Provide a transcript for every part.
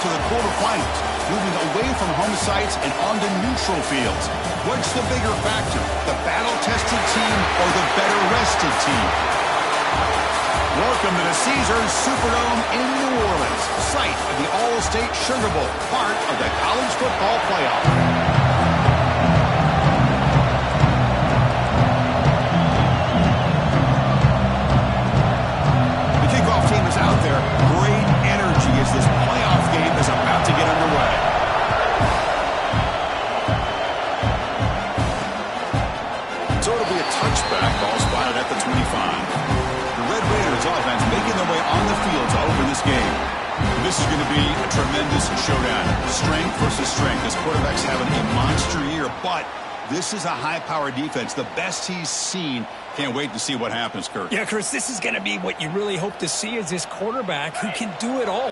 to the quarterfinals, moving away from home sites and onto neutral fields. What's the bigger factor, the battle-tested team or the better-rested team? Welcome to the Caesars Superdome in New Orleans, site of the All-State Sugar Bowl, part of the college football playoff. Out there, great energy as this playoff game is about to get underway. So it'll be a touchback, ball spotted at the 25. The Red Raiders offense making their way on the field to open this game. This is going to be a tremendous showdown. Strength versus strength. This quarterback's having a monster year, but this is a high-powered defense, the best he's seen. Can't wait to see what happens, Kurt. Yeah, Chris, this is going to be what you really hope to see is this quarterback who can do it all.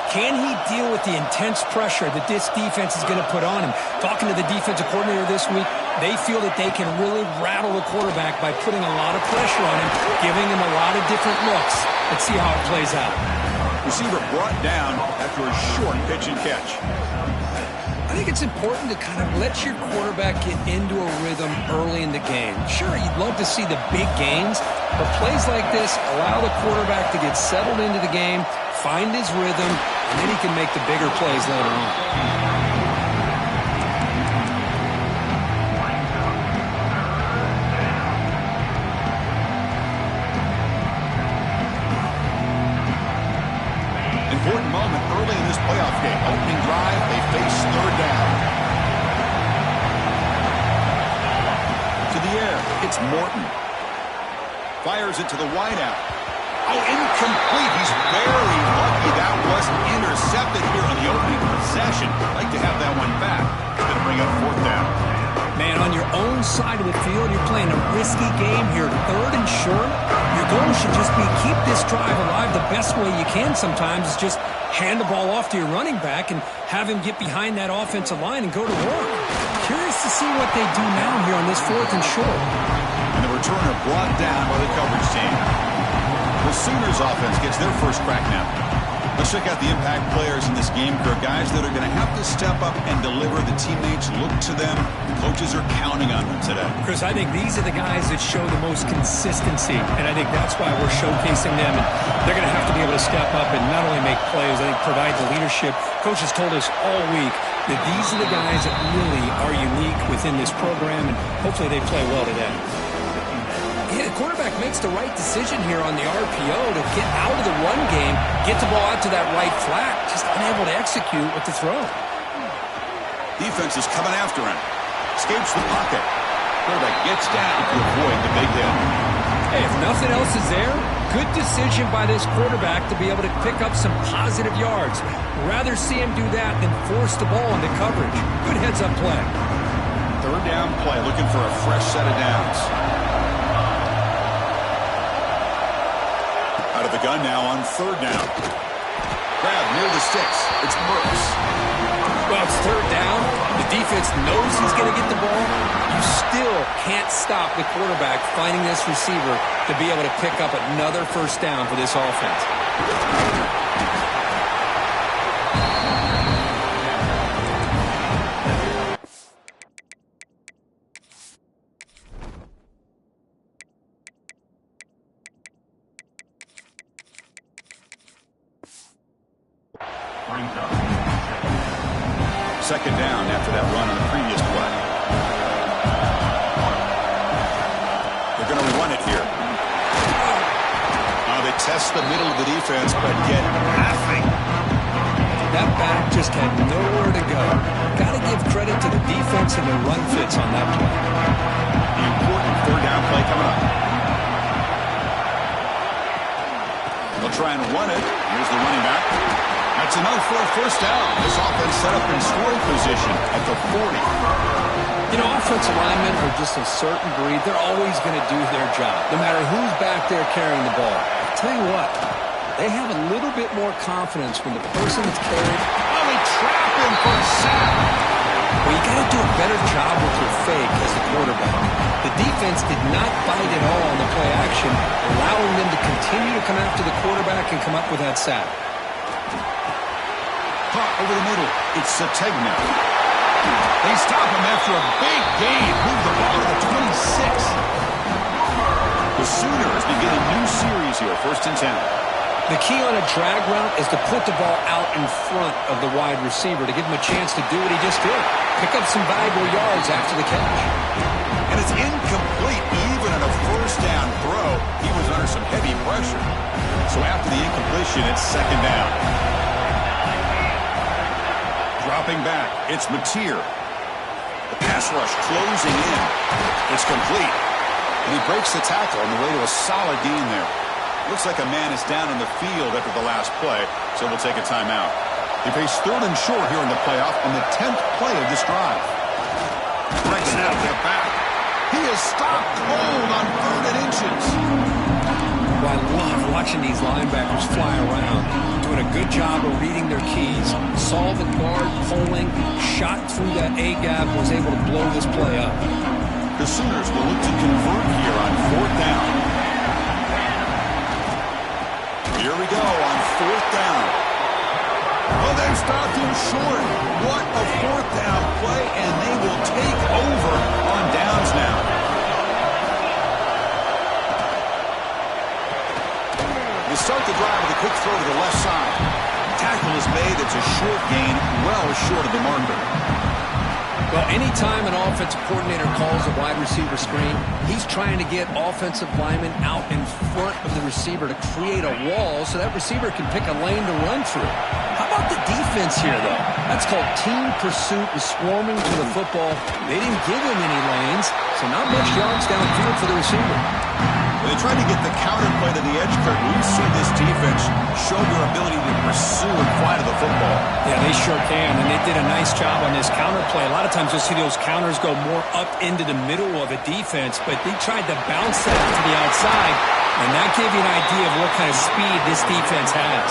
Can he deal with the intense pressure that this defense is going to put on him? Talking to the defensive coordinator this week, they feel that they can really rattle the quarterback by putting a lot of pressure on him, giving him a lot of different looks. Let's see how it plays out. Receiver brought down after a short pitch and catch. I think it's important to kind of let your quarterback get into a rhythm early in the game. Sure, you'd love to see the big gains, but plays like this allow the quarterback to get settled into the game, find his rhythm, and then he can make the bigger plays later on. Important moment early in this playoff game. Opening drive, they face third down. To the air, it's Morton. Fires it to the wideout. Oh, incomplete. He's very lucky that wasn't intercepted here on the opening possession. Like to have that one back. It's going to bring up fourth down. Man, on your own side of the field, you're playing a risky game here. Third and short. Your goal should just be keep this drive alive the best way you can sometimes is just hand the ball off to your running back and have him get behind that offensive line and go to work. Curious to see what they do now here on this fourth and short. And the returner brought down by the coverage team. The Sooners offense gets their first crack now. Let's check out the impact players in this game, Kirk. Guys that are going to have to step up and deliver. The teammates look to them. Coaches are counting on them today. Chris, I think these are the guys that show the most consistency, and I think that's why we're showcasing them. And they're going to have to be able to step up and not only make plays, I think provide the leadership. Coaches told us all week that these are the guys that really are unique within this program, and hopefully they play well today. Yeah, the quarterback makes the right decision here on the RPO to get out of the run game, get the ball out to that right flat, just unable to execute with the throw. Defense is coming after him. Escapes the pocket. Quarterback gets down to avoid the big hit. Hey, if nothing else is there, good decision by this quarterback to be able to pick up some positive yards. Rather see him do that than force the ball into coverage. Good heads-up play. Third down play, looking for a fresh set of downs. Out of the gun now on third down. Grab near the sticks. It's Brooks. Well, it's third down. The defense knows he's going to get the ball. You still can't stop the quarterback finding this receiver to be able to pick up another first down for this offense. Second down after that run on the previous play. They're going to run it here. Now they test the middle of the defense, but get nothing. That back just had nowhere to go. Got to give credit to the defense and the run fits on that play. The important third down play coming up. They'll try and run it. Here's the running back. That's enough for a first down. This offense set up in scoring position at the 40. You know, offensive linemen are just a certain breed. They're always going to do their job, no matter who's back there carrying the ball. I'll tell you what, they have a little bit more confidence when the person that's carried. Oh, they trap him for a sack. Well, you got to do a better job with your fake as the quarterback. The defense did not bite at all on the play action, allowing them to continue to come after the quarterback and come up with that sack. Caught over the middle. It's Sategna. They stop him after a big gain. Move the ball to the 26. The Sooners begin a new series here, 1st and 10. The key on a drag route is to put the ball out in front of the wide receiver to give him a chance to do what he just did. Pick up some valuable yards after the catch. And it's incomplete. Even on a first down throw, he was under some heavy pressure. So after the incompletion, it's 2nd down. Dropping back, it's Mateer. The pass rush closing in. It's complete. And he breaks the tackle on the way to a solid gain there. Looks like a man is down in the field after the last play, so we'll take a timeout. They face 3rd and short here in the playoff on the 10th play of this drive. Breaks it out, they're back. He is stopped cold on 3rd and inches. Well, I love watching these linebackers fly around, doing a good job of reading their keys. Saw the guard pulling, shot through that A-gap, was able to blow this play up. The Sooners will look to convert here on 4th down. Here we go on 4th down. Oh, they've stopped him short. What a 4th down play, and they will take over on downs now. They start the drive with a quick throw to the left side. Tackle is made. It's a short gain, well short of the marker. Well, anytime an offensive coordinator calls a wide receiver screen, he's trying to get offensive linemen out in front of the receiver to create a wall so that receiver can pick a lane to run through. How about the defense here, though? That's called team pursuit and swarming to the football. They didn't give him any lanes, so not much yards downfield for the receiver. They tried to get the counterplay to the edge, Kurt. We've seen this defense show their ability to pursue and fly to the football. Yeah, they sure can, and they did a nice job on this counterplay. A lot of times you'll see those counters go more up into the middle of a defense, but they tried to bounce that to the outside, and that gave you an idea of what kind of speed this defense has.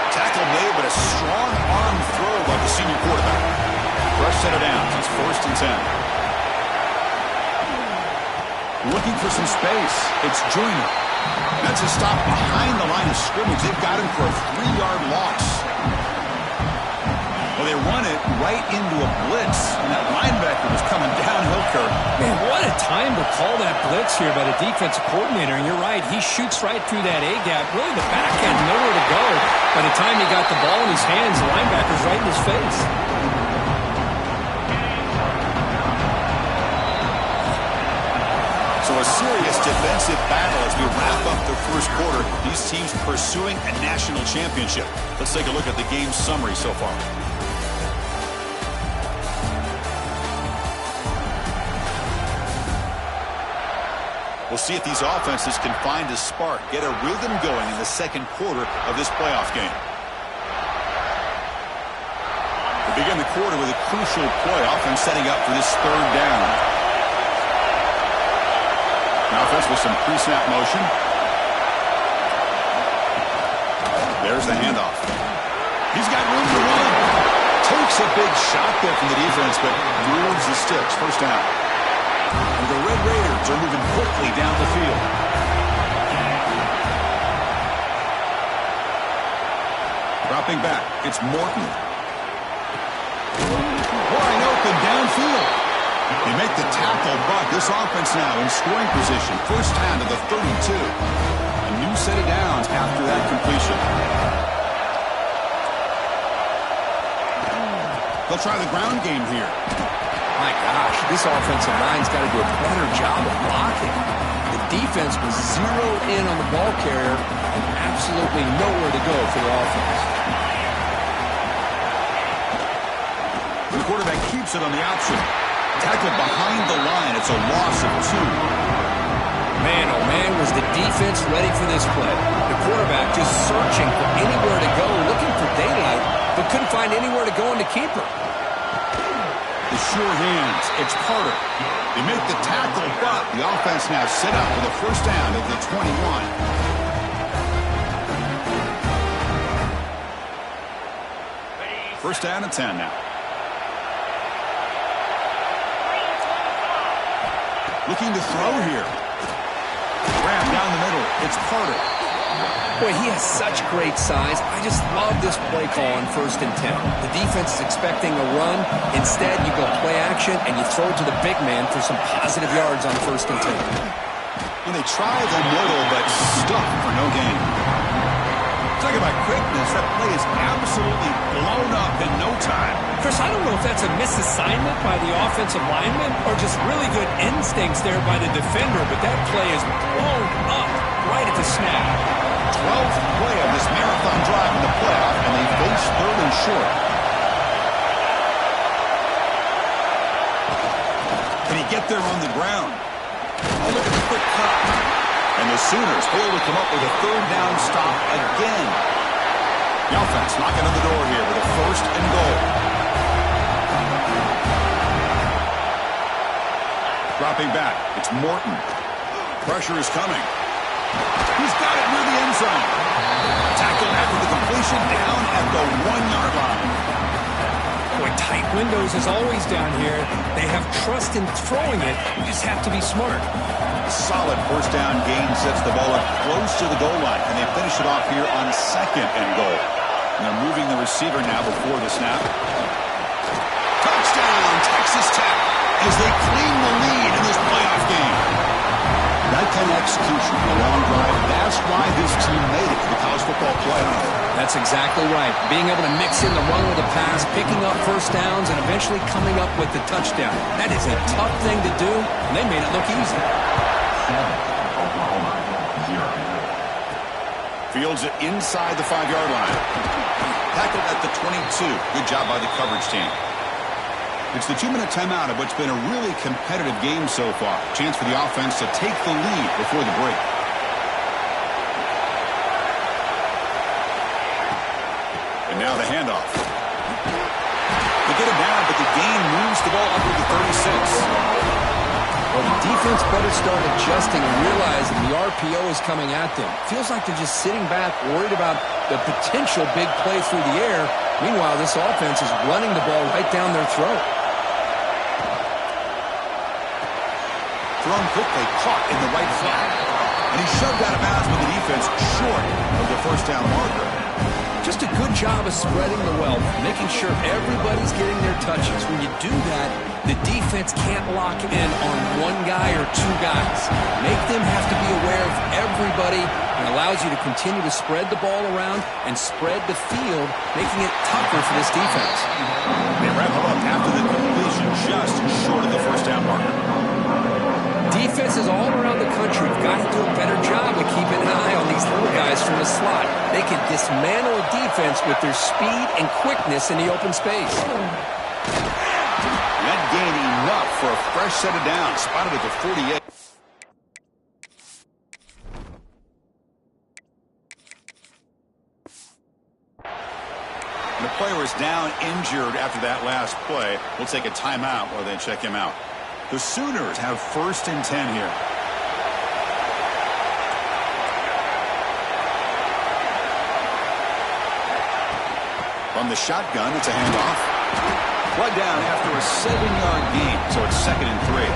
Tackle made, but a strong arm throw by the senior quarterback. Rush set it down. It's 1st and 10. Looking for some space. It's Joyner. That's a stop behind the line of scrimmage. They've got him for a 3-yard loss. Well, they run it right into a blitz, and that linebacker was coming downhill, Kurt. Man, what a time to call that blitz here by the defensive coordinator. And you're right, he shoots right through that A-gap. Really, the back had nowhere to go. By the time he got the ball in his hands, the linebacker's right in his face. So a serious defensive battle as we wrap up the 1st quarter. These teams pursuing a national championship. Let's take a look at the game summary so far. We'll see if these offenses can find a spark, get a rhythm going in the 2nd quarter of this playoff game. We begin the quarter with a crucial play, offense setting up for this 3rd down. Offense with some pre-snap motion. There's the handoff. He's got room to run. Takes a big shot there from the defense, but moves the sticks. 1st down. And the Red Raiders are moving quickly down the field. Dropping back. It's Morton. Wide open downfield. They make the tackle, but this offense now in scoring position. 1st down to the 32. A new set of downs after that completion. They'll try the ground game here. My gosh, this offensive line's got to do a better job of blocking. The defense was zeroed in on the ball carrier and absolutely nowhere to go for the offense. The quarterback keeps it on the option. Tackled behind the line. It's a loss of 2. Man, oh man, was the defense ready for this play. The quarterback just searching for anywhere to go, looking for daylight, but couldn't find anywhere to go in the keeper. The sure hands, it's Carter. They make the tackle, but the offense now set up for the first down at the 21. First down and 10 now. Looking to throw here. Grab down the middle. It's Carter. Boy, he has such great size. I just love this play call on 1st and 10. The defense is expecting a run. Instead, you go play action, and you throw it to the big man for some positive yards on 1st and 10. And they try the middle, but stuck for no gain. Talk about quickness. That play is absolutely blown up in no time. Chris, I don't know if that's a misassignment by the offensive lineman or just really good instincts there by the defender, but that play is blown up right at the snap. 12th play of this marathon drive in the playoff, and they face 3rd and short. Can he get there on the ground? Oh, look at the quick cut. And the Sooners fail to come up with a 3rd down stop again. The offense knocking on the door here with a 1st and goal. Dropping back, it's Morton. Pressure is coming. He's got it near the end zone. Tackled after the completion, down at the 1-yard line. Boy, tight windows is always down here. They have trust in throwing it. You just have to be smart. A solid 1st down gain sets the ball up close to the goal line, and they finish it off here on 2nd and goal. And they're moving the receiver now before the snap. Touchdown, Texas Tech, as they claim the lead in this playoff game. That kind of execution on a long drive, that's why this team made it to the college football playoff. That's exactly right. Being able to mix in the run with the pass, picking up 1st downs, and eventually coming up with the touchdown. That is a tough thing to do, and they made it look easy. Fields it inside the 5-yard line. Tackled at the 22. Good job by the coverage team. It's the 2-minute timeout of what's been a really competitive game so far. Chance for the offense to take the lead before the break. And now the handoff. They get him down, but the gain moves the ball up to the 36. Well, the defense better start adjusting and realizing the RPO is coming at them. Feels like they're just sitting back, worried about the potential big play through the air. Meanwhile, this offense is running the ball right down their throat. Thrown quickly, caught in the right flat. And he shoved out of bounds with the defense short of the 1st down marker. Just a good job of spreading the wealth, making sure everybody's getting their touches. When you do that, the defense can't lock in on one guy or 2 guys. Make them have to be aware of everybody, and allows you to continue to spread the ball around and spread the field, making it tougher for this defense. They wrap him up after the completion, just short of the 1st down marker. Defenses all around the country have got to do a better job of keeping an eye on these little guys from the slot. They can dismantle a defense with their speed and quickness in the open space. That gain enough for a fresh set of downs, spotted at the 48. The player is down injured after that last play. We'll take a timeout while they check him out. The Sooners have 1st and 10 here. From the shotgun, it's a handoff. Brought down after a 7-yard gain, so it's 2nd and 3.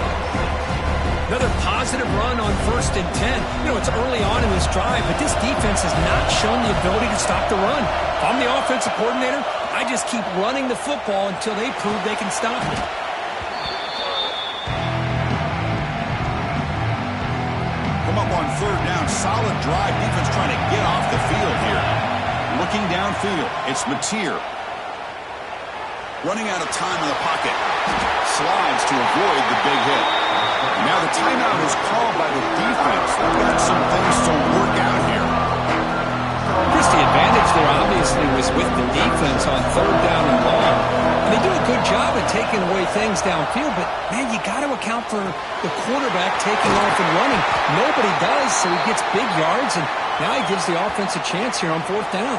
Another positive run on 1st and 10. You know, it's early on in this drive, but this defense has not shown the ability to stop the run. If I'm the offensive coordinator, I just keep running the football until they prove they can stop it. Come up on 3rd down, solid drive. Defense trying to get off the field here. Looking downfield, it's Mateer. Running out of time in the pocket. Slides to avoid the big hit. Now the timeout is called by the defense. They've got some things to work out here. Chris, the advantage there obviously was with the defense on 3rd down and long. They do a good job of taking away things downfield, but, man, you got to account for the quarterback taking off and running. Nobody does, so he gets big yards, and now he gives the offense a chance here on 4th down.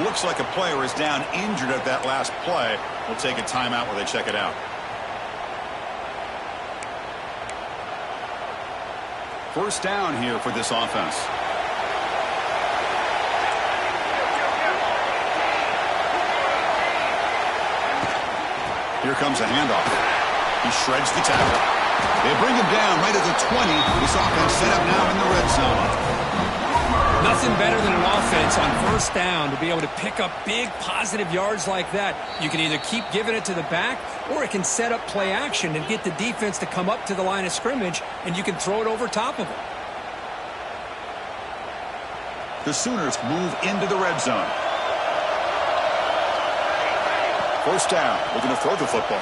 Looks like a player is down injured at that last play. We'll take a timeout where they check it out. First down here for this offense. Here comes a handoff. He shreds the tackle. They bring him down right at the 20. This offense set up now in the red zone. Nothing better than an offense on 1st down to be able to pick up big positive yards like that. You can either keep giving it to the back, or it can set up play action and get the defense to come up to the line of scrimmage, and you can throw it over top of them. The Sooners move into the red zone. First down, looking to throw the football.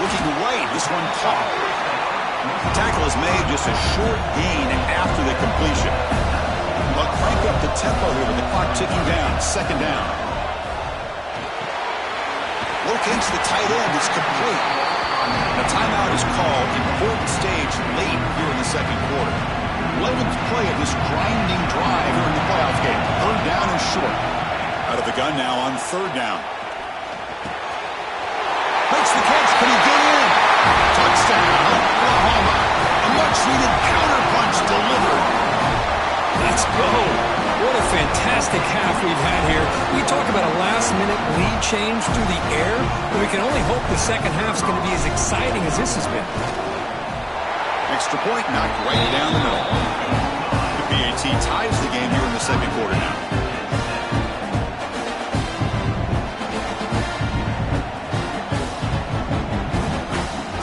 Looking right, this one caught. The tackle is made just a short gain after the completion. But crank up the tempo here with the clock ticking down. 2nd down. Look into the tight end. It's complete. The timeout is called. Important stage late here in the 2nd quarter. 11th play of this grinding drive here in the playoff game. 3rd down and short. Out of the gun now on 3rd down. Makes the catch. Can he get in? Touchdown, Oklahoma. A much-needed counter-punch delivered. Let's go. What a fantastic half we've had here. We talk about a last-minute lead change through the air, but we can only hope the second half is going to be as exciting as this has been. Extra point knocked right down the middle. The PAT ties the game here in the 2nd quarter now.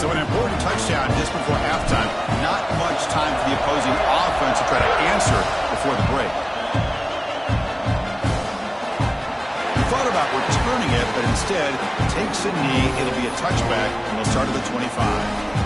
So an important touchdown just before halftime. Not much time for the opposing offense to try to answer before the break. He thought about returning it, but instead takes a knee. It'll be a touchback, and they'll start at the 25.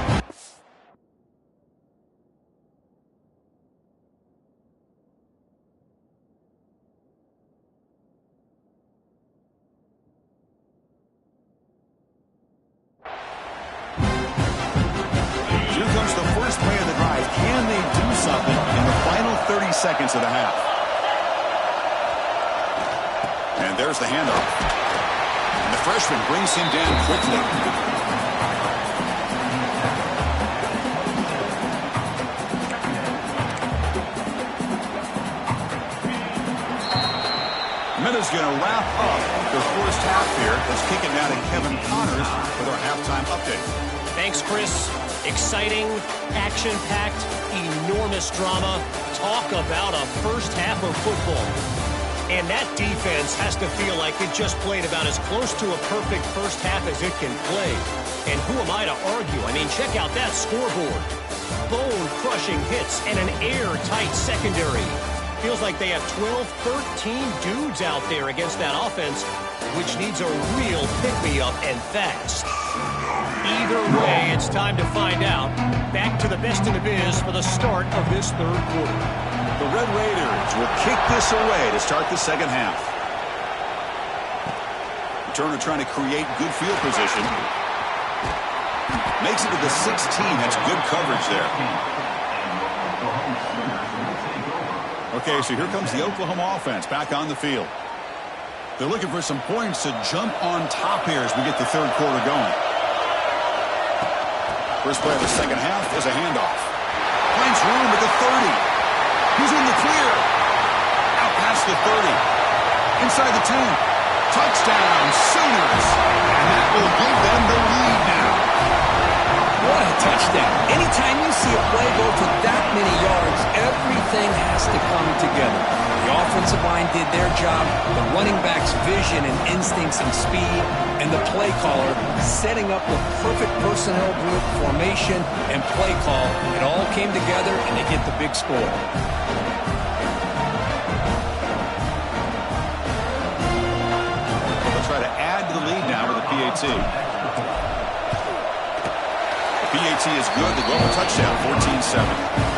Seconds of the half. And there's the handoff. And the freshman brings him down quickly. Minutes going to wrap up the first half here. Let's kick it now to Kevin Connors with our halftime update. Thanks, Chris. Exciting, action-packed, enormous drama. Talk about a first half of football. And that defense has to feel like it just played about as close to a perfect first half as it can play. And who am I to argue? I mean, check out that scoreboard. Bone-crushing hits and an airtight secondary. Feels like they have 12, 13 dudes out there against that offense, which needs a real pick-me-up and fast. Either way, it's time to find out. Back to the best in the biz for the start of this 3rd quarter. The Red Raiders will kick this away to start the 2nd half. Turner trying to create good field position. Makes it to the 16. That's good coverage there. Okay, so here comes the Oklahoma offense back on the field. They're looking for some points to jump on top here as we get the 3rd quarter going. First play of the 2nd half is a handoff. Finds room at the 30. He's in the clear. Out past the 30. Inside the 10. Touchdown, Sooners. And that will give them the lead now. What a touchdown. Anytime you see a play go for that many yards, everything has to come together. The offensive line did their job, the running back's vision and instincts and speed, and the play caller setting up the perfect personnel group, formation, and play call. It all came together, and they get the big score. They'll try to add to the lead now with the PAT. PAT is good. The global touchdown, 14-7.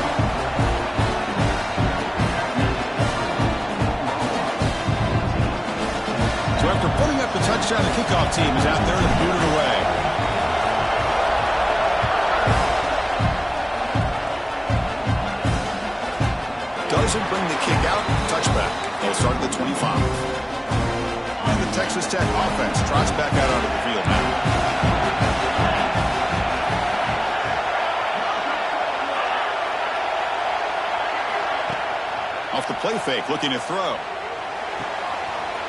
after putting up the touchdown, the kickoff team is out there to boot it away. Doesn't bring the kick out. Touchback. They'll start at the 25. And the Texas Tech offense trots back out onto the field now. Off the play fake, looking to throw.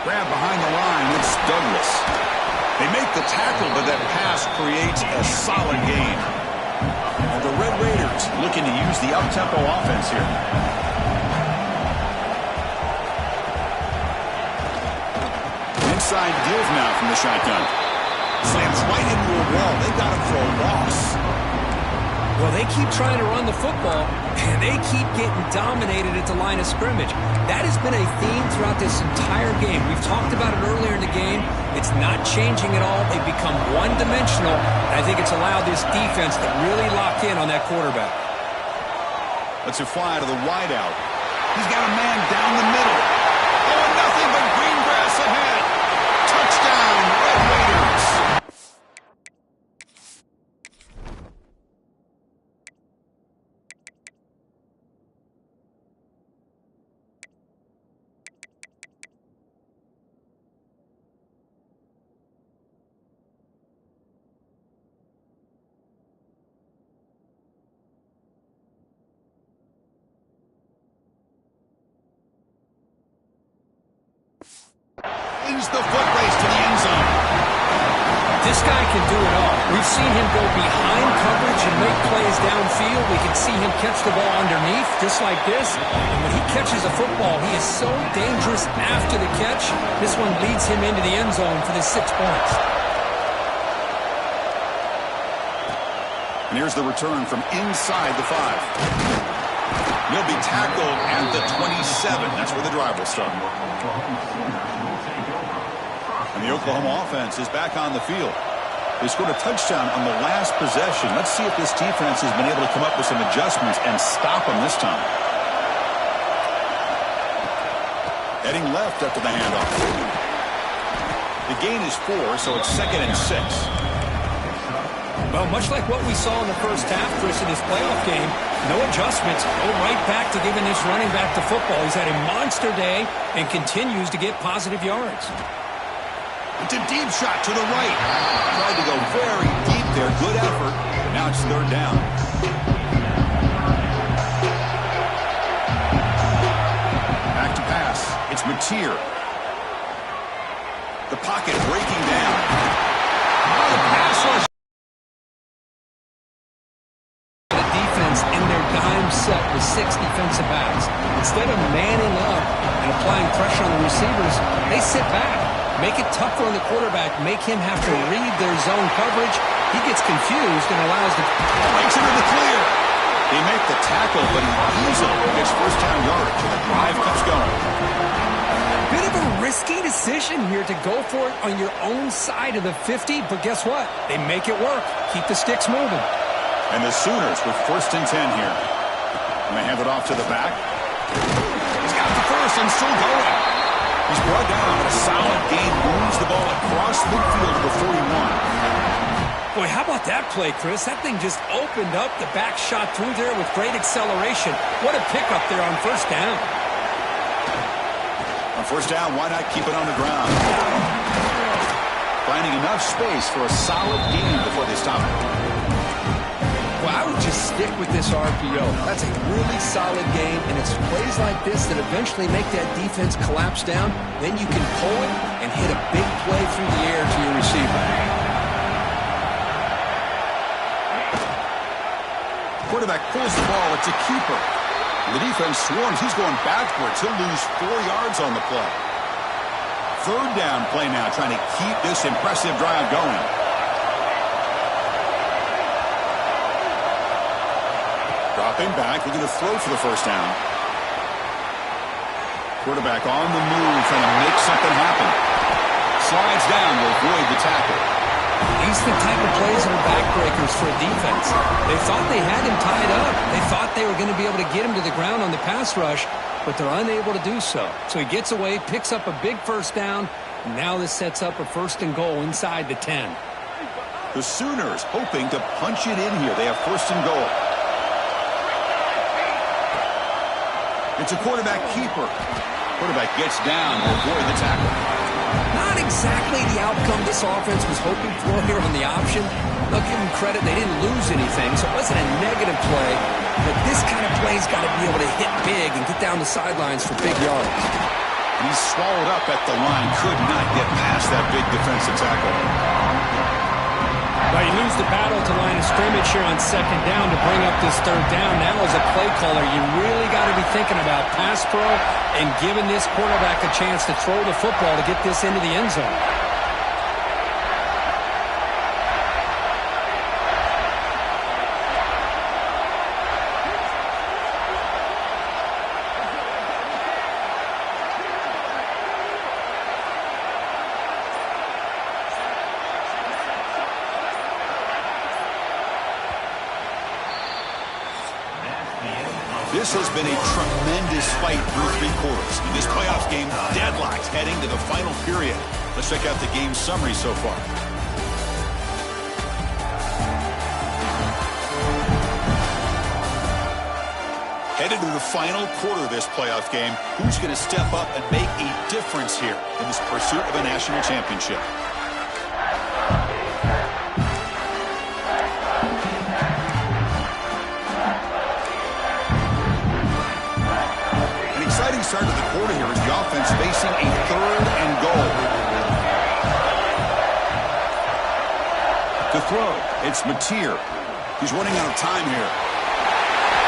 Grab behind the line, it's Douglas. They make the tackle, but that pass creates a solid gain. And the Red Raiders looking to use the up-tempo offense here. Inside deals now from the shotgun. Slams right into a wall. They got him for a loss. Well, they keep trying to run the football, and they keep getting dominated at the line of scrimmage. That has been a theme throughout this entire game. We've talked about it earlier in the game. It's not changing at all. They've become one-dimensional, and I think it's allowed this defense to really lock in on that quarterback. Let's it fly to the wideout. He's got a man down the middle. Oh, nothing but green grass ahead. Touchdown, Red Raiders. He's the foot race to the end zone. This guy can do it all. We've seen him go behind coverage and make plays downfield. We can see him catch the ball underneath, just like this. And when he catches a football, he is so dangerous after the catch. This one leads him into the end zone for the 6 points. And here's the return from inside the 5. He'll be tackled at the 27. That's where the drive will start. And the Oklahoma offense is back on the field. They scored a touchdown on the last possession. Let's see if this defense has been able to come up with some adjustments and stop them this time. Heading left after the handoff. The gain is 4, so it's 2nd and 6. Well, much like what we saw in the first half, Chris, in this playoff game, no adjustments. Go right back to giving this running back the football. He's had a monster day and continues to get positive yards. It's a deep shot to the right. Tried to go very deep there. Good effort. Now it's 3rd down. Back to pass. It's Mateer. The pocket breaking down. Oh, the pass rush. The defense in their dime set with 6 defensive backs. Instead of manning up and applying pressure on the receivers, they sit back. Make it tougher on the quarterback. Make him have to read their zone coverage. He gets confused and allows the... Breaks into the clear. He makes the tackle, but he easily gets first down yardage. The drive keeps going. Bit of a risky decision here to go for it on your own side of the 50, but guess what? They make it work. Keep the sticks moving. And the Sooners with 1st and 10 here. And they hand it off to the back. He's got the first and still going. He's brought down on a solid gain, moves the ball across midfield for 41. Boy, how about that play, Chris? That thing just opened up. The back shot through there with great acceleration. What a pickup there on 1st down. On 1st down, why not keep it on the ground? Finding enough space for a solid gain before they stop it. Well, I would just stick with this RPO. That's a really solid game, and it's plays like this that eventually make that defense collapse down. Then you can pull it and hit a big play through the air to your receiver. Quarterback pulls the ball. It's a keeper. The defense swarms. He's going backwards. He'll lose 4 yards on the play. 3rd down play now, trying to keep this impressive drive going. Dropping back, looking to throw for the 1st down. Quarterback on the move, trying to make something happen. Slides down to avoid the tackle. These are the type of plays that are backbreakers for a defense. They thought they had him tied up. They thought they were going to be able to get him to the ground on the pass rush, but they're unable to do so. So he gets away, picks up a big 1st down, Now this sets up a 1st and goal inside the 10. The Sooners hoping to punch it in here. They have 1st and goal. It's a quarterback keeper. Quarterback gets down to avoid the tackle. Not exactly the outcome this offense was hoping for here on the option. They'll give them credit. They didn't lose anything, so it wasn't a negative play. But this kind of play's got to be able to hit big and get down the sidelines for big yards. He's swallowed up at the line. Could not get past that big defensive tackle. Well, you lose the battle to line of scrimmage here on 2nd down to bring up this 3rd down. Now as a play caller, you really got to be thinking about pass pro and giving this quarterback a chance to throw the football to get this into the end zone. This has been a tremendous fight through 3 quarters. In this playoff game, deadlocked heading to the final period. Let's check out the game summary so far. Headed to the final quarter of this playoff game, who's going to step up and make a difference here in this pursuit of a national championship? Exciting start to the quarter here as the offense facing a 3rd and goal. To throw, it's Mateer. He's running out of time here.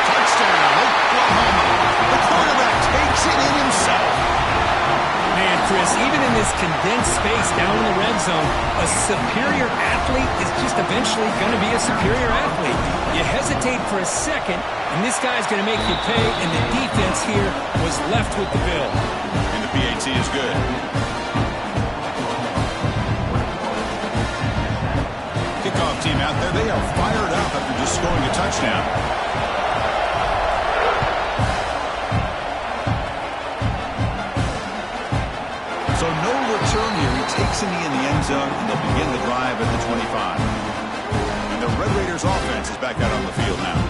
Touchdown, Oklahoma. The quarterback takes it in himself. Man, Chris, even in this condensed space down in the red zone, a superior athlete is just eventually going to be a superior athlete. You hesitate for a second, and this guy's going to make you pay, and the defense here was left with the bill. And the PAT is good. Kickoff team out there, they are fired up after just scoring a touchdown. So no return here. He takes it in the end zone, and they'll begin the drive at the 25. And the Red Raiders offense is back out on the field now.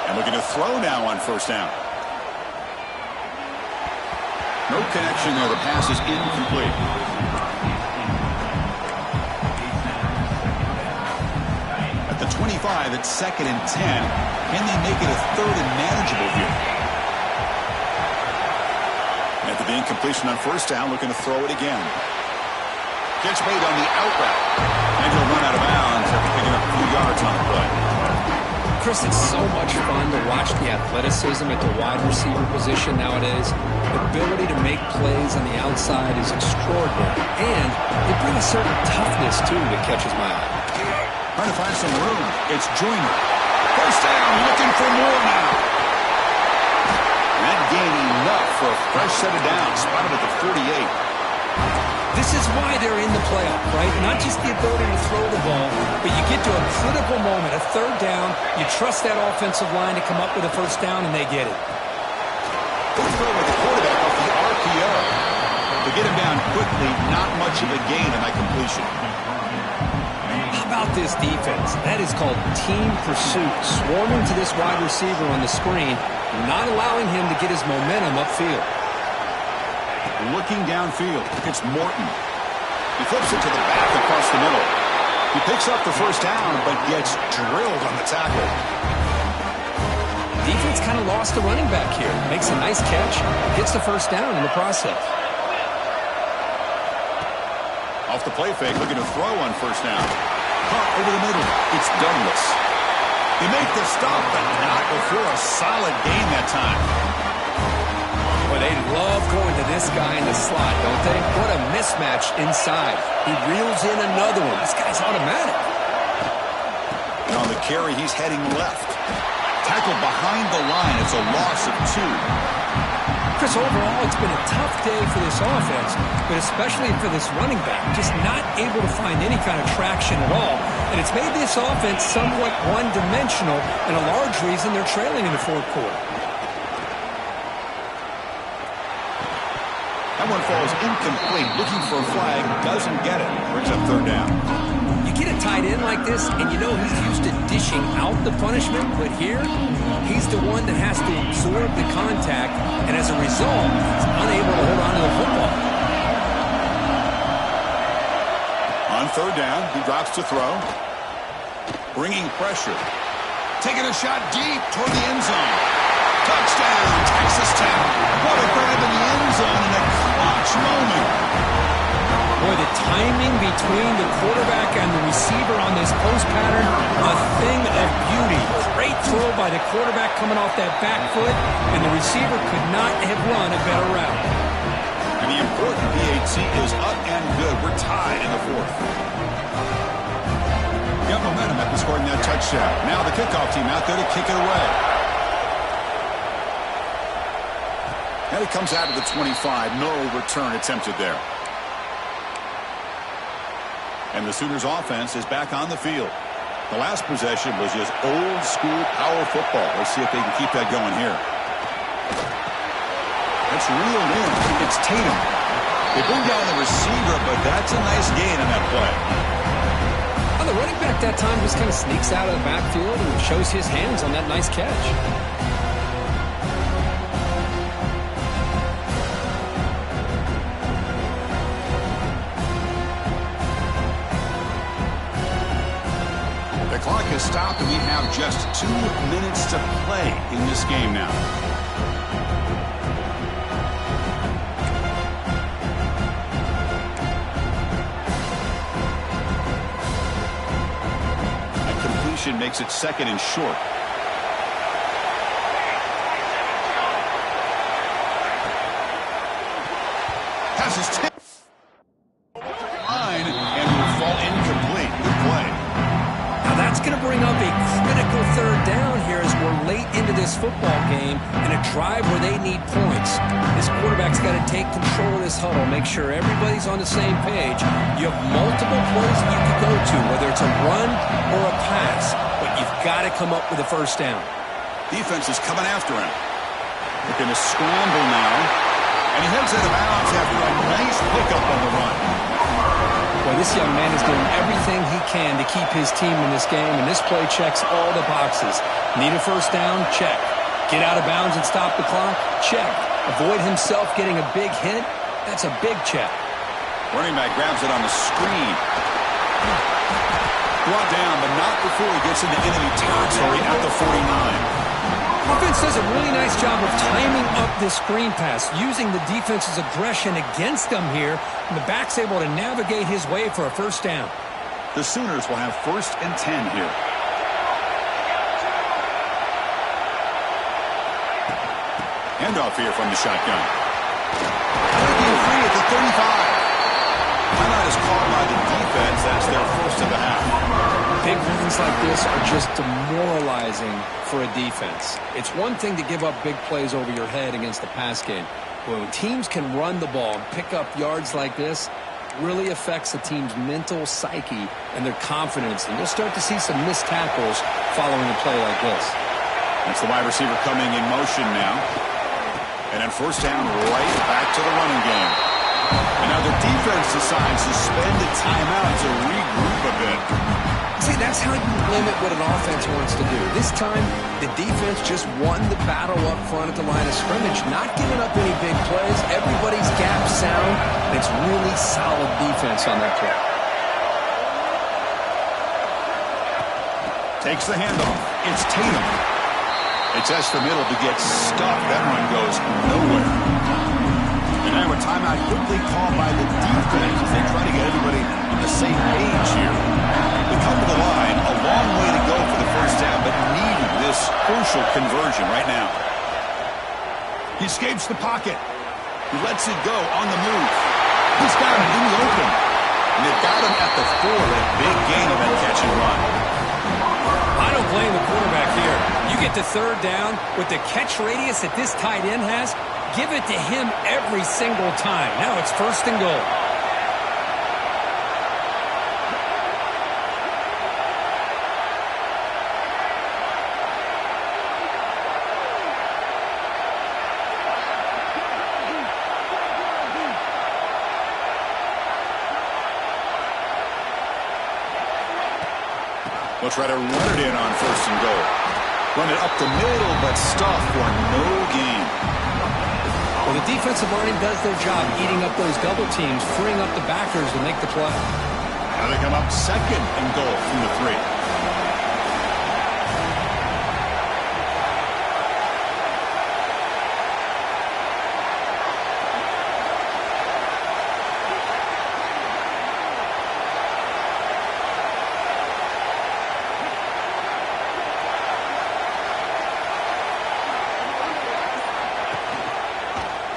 And looking to throw now on 1st down. No connection there. The pass is incomplete. At the 25, it's 2nd and 10. Can they make it a 3rd and manageable here? After the incompletion on 1st down, looking to throw it again. Catch made on the out route. And he'll run out of bounds after picking up a few yards on the play. Chris, it's so much fun to watch the athleticism at the wide receiver position nowadays. The ability to make plays on the outside is extraordinary. And they bring a certain toughness, too, that catches my eye. Trying to find some room. It's Joyner. 1st down, looking for more now. That gained enough for a fresh set of downs. Spotted at the 48. This is why they're in the playoff, right? Not just the ability to throw the ball, but you get to a critical moment, a 3rd down, you trust that offensive line to come up with a 1st down, and they get it. Good throw by the quarterback off the RPO. To get him down quickly, not much of a gain in that completion. How about this defense? That is called team pursuit. Swarming to this wide receiver on the screen, not allowing him to get his momentum upfield. Looking downfield, it's Morton. He flips it to the back across the middle. He picks up the 1st down, but gets drilled on the tackle. Defense kind of lost the running back here. Makes a nice catch, gets the 1st down in the process. Off the play fake, looking to throw on 1st down. Caught over the middle. It's Douglas. They make the stop, but not before a solid gain that time. Boy, they love going to this guy in the slot, don't they? What a mismatch inside. He reels in another one. This guy's automatic. And on the carry, he's heading left. Tackled behind the line. It's a loss of 2. Chris, overall, it's been a tough day for this offense, but especially for this running back, just not able to find any kind of traction at all. And it's made this offense somewhat one-dimensional, and a large reason they're trailing in the fourth quarter. That one falls incomplete. Looking for a flag, doesn't get it. Brings up third down. You get a tight end like this, and you know he's used to dishing out the punishment, but here, he's the one that has to absorb the contact, and as a result, he's unable to hold on to the football. On third down, he drops to throw. Bringing pressure. Taking a shot deep toward the end zone. Touchdown, Texas Tech. What a grab in the end zone in a clutch moment. Boy, the timing between the quarterback and the receiver on this post pattern, a thing of beauty. Great throw by the quarterback coming off that back foot, and the receiver could not have run a better route. And the important PAT is up and good. We're tied in the fourth. Got momentum after scoring that touchdown. Now the kickoff team out there to kick it away. And it comes out of the 25. No return attempted there. And the Sooners offense is back on the field. The last possession was just old school power football. Let's see if they can keep that going here. That's reeled in. It's Tatum. They bring down the receiver, but that's a nice gain on that play. Well, the running back that time just kind of sneaks out of the backfield and shows his hands on that nice catch. The clock has stopped, and we have just 2 minutes to play in this game now. That completion makes it second and short. Passes tip. Line, and will fall incomplete. Good play. Now that's going to bring up a critical third down here as we're late into this football game and a drive where they need points. This quarterback's got to take control of this huddle, make sure everybody's on the same page. You have multiple plays that you can go to, whether it's a run or a pass, but you've got to come up with a first down. Defense is coming after him. They're going to scramble now, and he heads out of bounds after a nice pickup on the run. Boy, this young man is doing everything he can to keep his team in this game, and this play checks all the boxes. Need a first down? Check. Get out of bounds and stop the clock? Check. Avoid himself getting a big hit? That's a big check. Running back grabs it on the screen. Brought down, but not before he gets into enemy territory at the 49. Offense does a really nice job of timing up this screen pass, using the defense's aggression against them here, and the back's able to navigate his way for a first down. The Sooners will have 1st and 10 here. Handoff here from the shotgun. Taking free at the 35. Timeout is called by the defense. That's their first of the half. Big runs like this are just demoralizing for a defense. It's one thing to give up big plays over your head against the pass game. But when teams can run the ball and pick up yards like this, it really affects the team's mental psyche and their confidence. And you'll start to see some missed tackles following a play like this. That's the wide receiver coming in motion now. And then first down, right back to the running game. And now the defense decides to spend a timeout to regroup a bit. See, that's how you limit what an offense wants to do. This time, the defense just won the battle up front at the line of scrimmage, not giving up any big plays. Everybody's gap sound, and it's really solid defense on that play. Takes the handoff. It's Tatum. It's the middle to get stuck. That one goes nowhere. And now a timeout quickly called by the defense as they try to get everybody on the same page here. They come to the line, a long way to go for the first down, but needing this crucial conversion right now. He escapes the pocket. He lets it go on the move. He's got him in the open. And they've got him at the 4. A big gain of that catch and run. I don't blame the quarterback here. You get to third down with the catch radius that this tight end has. Give it to him every single time. Now it's 1st and goal. They'll try to run it in on 1st and goal. Run it up the middle, but stuff for no gain. Well, the defensive line does their job eating up those double teams, freeing up the backers to make the play. Now they come up 2nd and goal from the 3.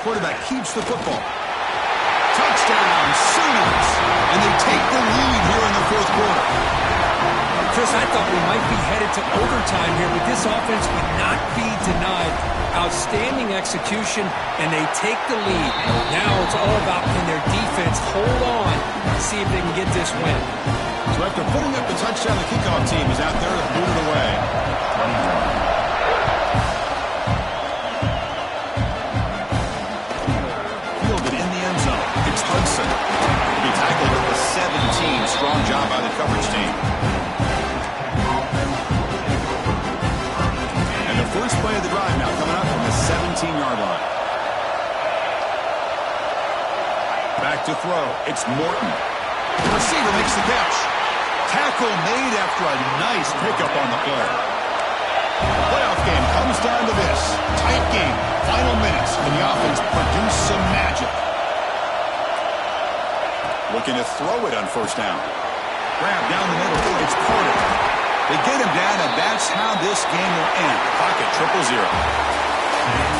Quarterback keeps the football. Touchdown, Sooners! And they take the lead here in the 4th quarter. Chris, I thought we might be headed to overtime here, but this offense would not be denied. Outstanding execution, and they take the lead. Now it's all about can their defense hold on, see if they can get this win. So after putting up the touchdown, the kickoff team is out there to boot it away. Hudson. He tackled at the 17. Strong job by the coverage team. And the first play of the drive now coming up from the 17-yard line. Back to throw. It's Morton. The receiver makes the catch. Tackle made after a nice pickup on the play. The playoff game comes down to this. Tight game. Final minutes. And the offense produced some magic. Looking to throw it on 1st down. Grab down the middle. It's Porter. They get him down, and that's how this game will end. Pocket 0-0.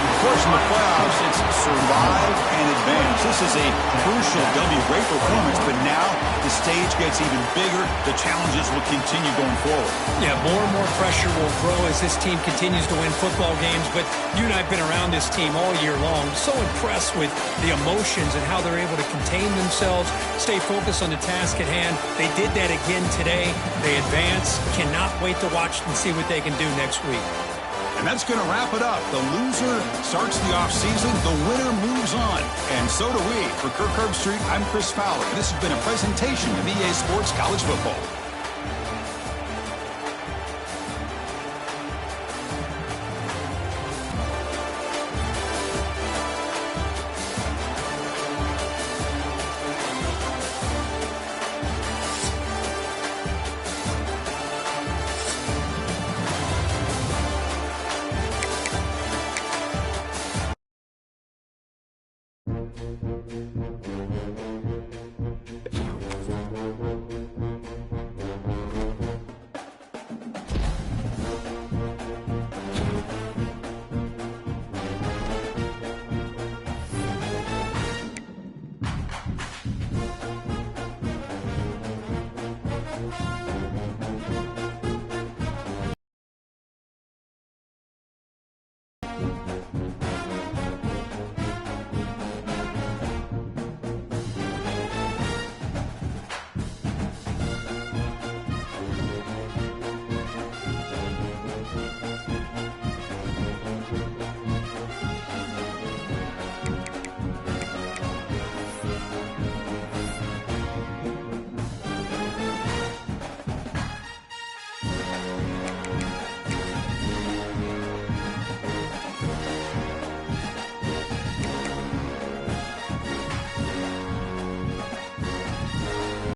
Of course, in the playoffs, it's survive and advance. This is a crucial W. Great performance, but now the stage gets even bigger. The challenges will continue going forward. Yeah, more and more pressure will grow as this team continues to win football games, but you and I have been around this team all year long. So impressed with the emotions and how they're able to contain themselves, stay focused on the task at hand. They did that again today. They advance. Cannot wait to watch and see what they can do next week. And that's going to wrap it up. The loser starts the offseason. The winner moves on. And so do we. For Kirk Herbstreit, I'm Chris Fowler. This has been a presentation of EA Sports College Football.